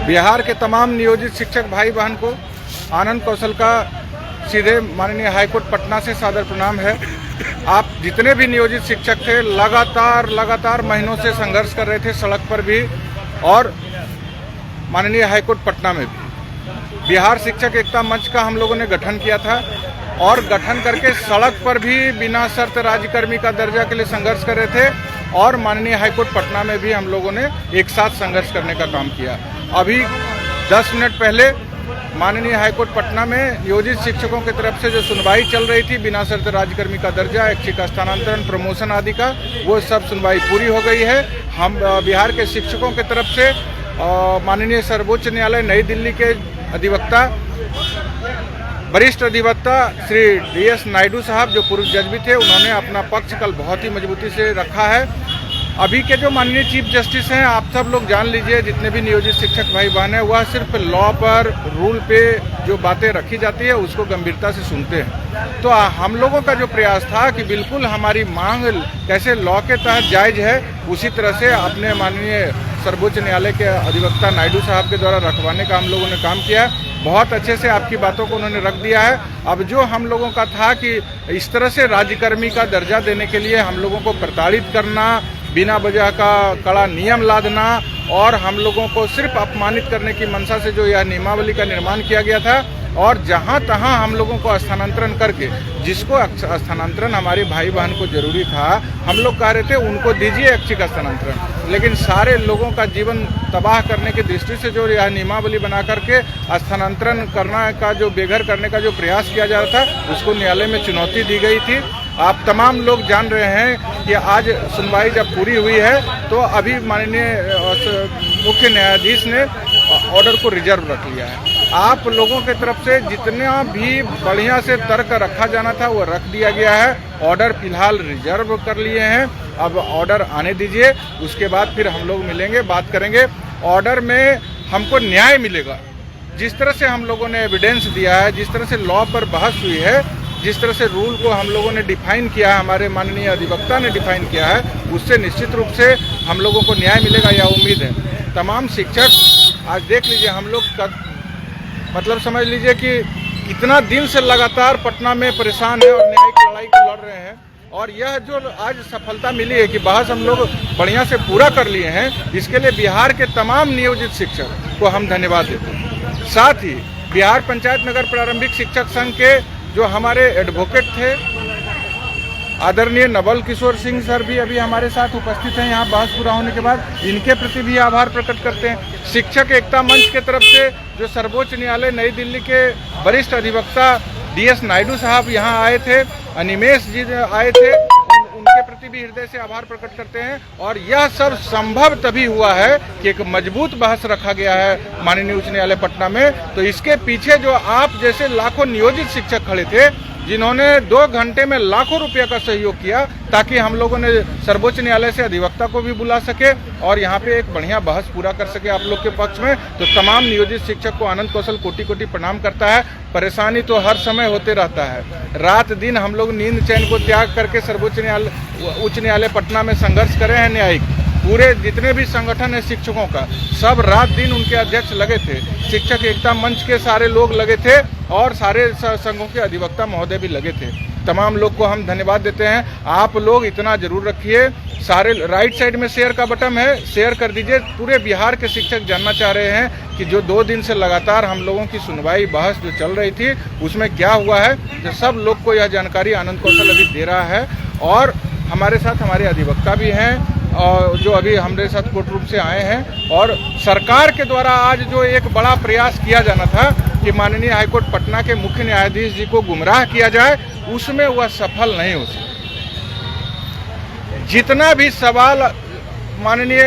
बिहार के तमाम नियोजित शिक्षक भाई बहन को आनंद कौशल का सीधे माननीय हाईकोर्ट पटना से सादर प्रणाम है। आप जितने भी नियोजित शिक्षक थे लगातार महीनों से संघर्ष कर रहे थे, सड़क पर भी और माननीय हाईकोर्ट पटना में भी। बिहार शिक्षक एकता मंच का हम लोगों ने गठन किया था और गठन करके सड़क पर भी बिना शर्त राज्यकर्मी का दर्जा के लिए संघर्ष कर रहे थे और माननीय हाईकोर्ट पटना में भी हम लोगों ने एक साथ संघर्ष करने का काम किया। अभी 10 मिनट पहले माननीय हाईकोर्ट पटना में नियोजित शिक्षकों की तरफ से जो सुनवाई चल रही थी बिना शर्त राज्यकर्मी का दर्जा, ऐच्छिक स्थानांतरण, प्रमोशन आदि का, वो सब सुनवाई पूरी हो गई है। हम बिहार के शिक्षकों की तरफ से माननीय सर्वोच्च न्यायालय नई दिल्ली के अधिवक्ता, वरिष्ठ अधिवक्ता श्री DS नायडू साहब जो पूर्व जज भी थे, उन्होंने अपना पक्ष कल बहुत ही मजबूती से रखा है। अभी के जो माननीय चीफ जस्टिस हैं, आप सब लोग जान लीजिए, जितने भी नियोजित शिक्षक भाई बहन हैं, वह सिर्फ लॉ पर, रूल पे जो बातें रखी जाती है उसको गंभीरता से सुनते हैं। तो हम लोगों का जो प्रयास था कि बिल्कुल हमारी मांग कैसे लॉ के तहत जायज है, उसी तरह से अपने माननीय सर्वोच्च न्यायालय के अधिवक्ता नायडू साहब के द्वारा रखवाने का हम लोगों ने काम किया है। बहुत अच्छे से आपकी बातों को उन्होंने रख दिया है। अब जो हम लोगों का था कि इस तरह से राज्यकर्मी का दर्जा देने के लिए हम लोगों को प्रताड़ित करना, बिना वजह का कड़ा नियम लादना और हम लोगों को सिर्फ अपमानित करने की मंशा से जो यह नियमावली का निर्माण किया गया था और जहां तहां हम लोगों को स्थानांतरण करके, जिसको स्थानांतरण हमारे भाई बहन को जरूरी था, हम लोग कह रहे थे उनको दीजिए ऐच्छिक स्थानांतरण, लेकिन सारे लोगों का जीवन तबाह करने की दृष्टि से जो यह नियमावली बना करके स्थानांतरण करना का जो बेघर करने का जो प्रयास किया जा रहा था, उसको न्यायालय में चुनौती दी गई थी। आप तमाम लोग जान रहे हैं कि आज सुनवाई जब पूरी हुई है तो अभी माननीय मुख्य न्यायाधीश ने ऑर्डर को रिजर्व रख लिया है। आप लोगों की तरफ से जितना भी बढ़िया से तर्क रखा जाना था वो रख दिया गया है। ऑर्डर फिलहाल रिजर्व कर लिए हैं, अब ऑर्डर आने दीजिए, उसके बाद फिर हम लोग मिलेंगे, बात करेंगे। ऑर्डर में हमको न्याय मिलेगा। जिस तरह से हम लोगों ने एविडेंस दिया है, जिस तरह से लॉ पर बहस हुई है, जिस तरह से रूल को हम लोगों ने डिफाइन किया है, हमारे माननीय अधिवक्ता ने डिफाइन किया है, उससे निश्चित रूप से हम लोगों को न्याय मिलेगा, यह उम्मीद है। तमाम शिक्षक आज देख लीजिए, हम लोग मतलब समझ लीजिए कि इतना दिन से लगातार पटना में परेशान है और न्यायिक लड़ाई को लड़ रहे हैं और यह जो आज सफलता मिली है कि बहस हम लोग बढ़िया से पूरा कर लिए हैं, इसके लिए बिहार के तमाम नियोजित शिक्षक को हम धन्यवाद देते हैं। साथ ही बिहार पंचायत नगर प्रारंभिक शिक्षक संघ के जो हमारे एडवोकेट थे आदरणीय नवल किशोर सिंह सर भी अभी हमारे साथ उपस्थित हैं यहाँ बहस पूरा होने के बाद, इनके प्रति भी आभार प्रकट करते हैं। शिक्षक एकता मंच के तरफ से जो सर्वोच्च न्यायालय नई दिल्ली के वरिष्ठ अधिवक्ता DS नायडू साहब यहाँ आए थे, अनिमेश जी आए थे, उनके प्रति भी हृदय से आभार प्रकट करते हैं। और यह सब संभव तभी हुआ है कि एक मजबूत बहस रखा गया है माननीय उच्च न्यायालय पटना में। तो इसके पीछे जो आप जैसे लाखों नियोजित शिक्षक खड़े थे, जिन्होंने 2 घंटे में लाखों रुपये का सहयोग किया ताकि हम लोगों ने सर्वोच्च न्यायालय से अधिवक्ता को भी बुला सके और यहाँ पे एक बढ़िया बहस पूरा कर सके आप लोग के पक्ष में। तो तमाम नियोजित शिक्षक को आनंद कौशल कोटि कोटि प्रणाम करता है। परेशानी तो हर समय होते रहता है, रात दिन हम लोग नींद चैन को त्याग करके उच्च न्यायालय पटना में संघर्ष करे हैं। न्यायिक पूरे जितने भी संगठन है शिक्षकों का, सब रात दिन उनके अध्यक्ष लगे थे, शिक्षक एकता मंच के सारे लोग लगे थे और सारे संघों के अधिवक्ता महोदय भी लगे थे। तमाम लोग को हम धन्यवाद देते हैं। आप लोग इतना जरूर रखिए, सारे राइट साइड में शेयर का बटन है, शेयर कर दीजिए। पूरे बिहार के शिक्षक जानना चाह रहे हैं कि जो 2 दिन से लगातार हम लोगों की सुनवाई बहस जो चल रही थी उसमें क्या हुआ है। तो सब लोग को यह जानकारी आनंद कौशल अभी दे रहा है और हमारे साथ हमारे अधिवक्ता भी हैं और जो अभी हमारे साथ कोर्ट रूम से आए हैं। और सरकार के द्वारा आज जो एक बड़ा प्रयास किया जाना था कि माननीय हाईकोर्ट पटना के मुख्य न्यायाधीश जी को गुमराह किया जाए, उसमें वह सफल नहीं हो सका। जितना भी सवाल माननीय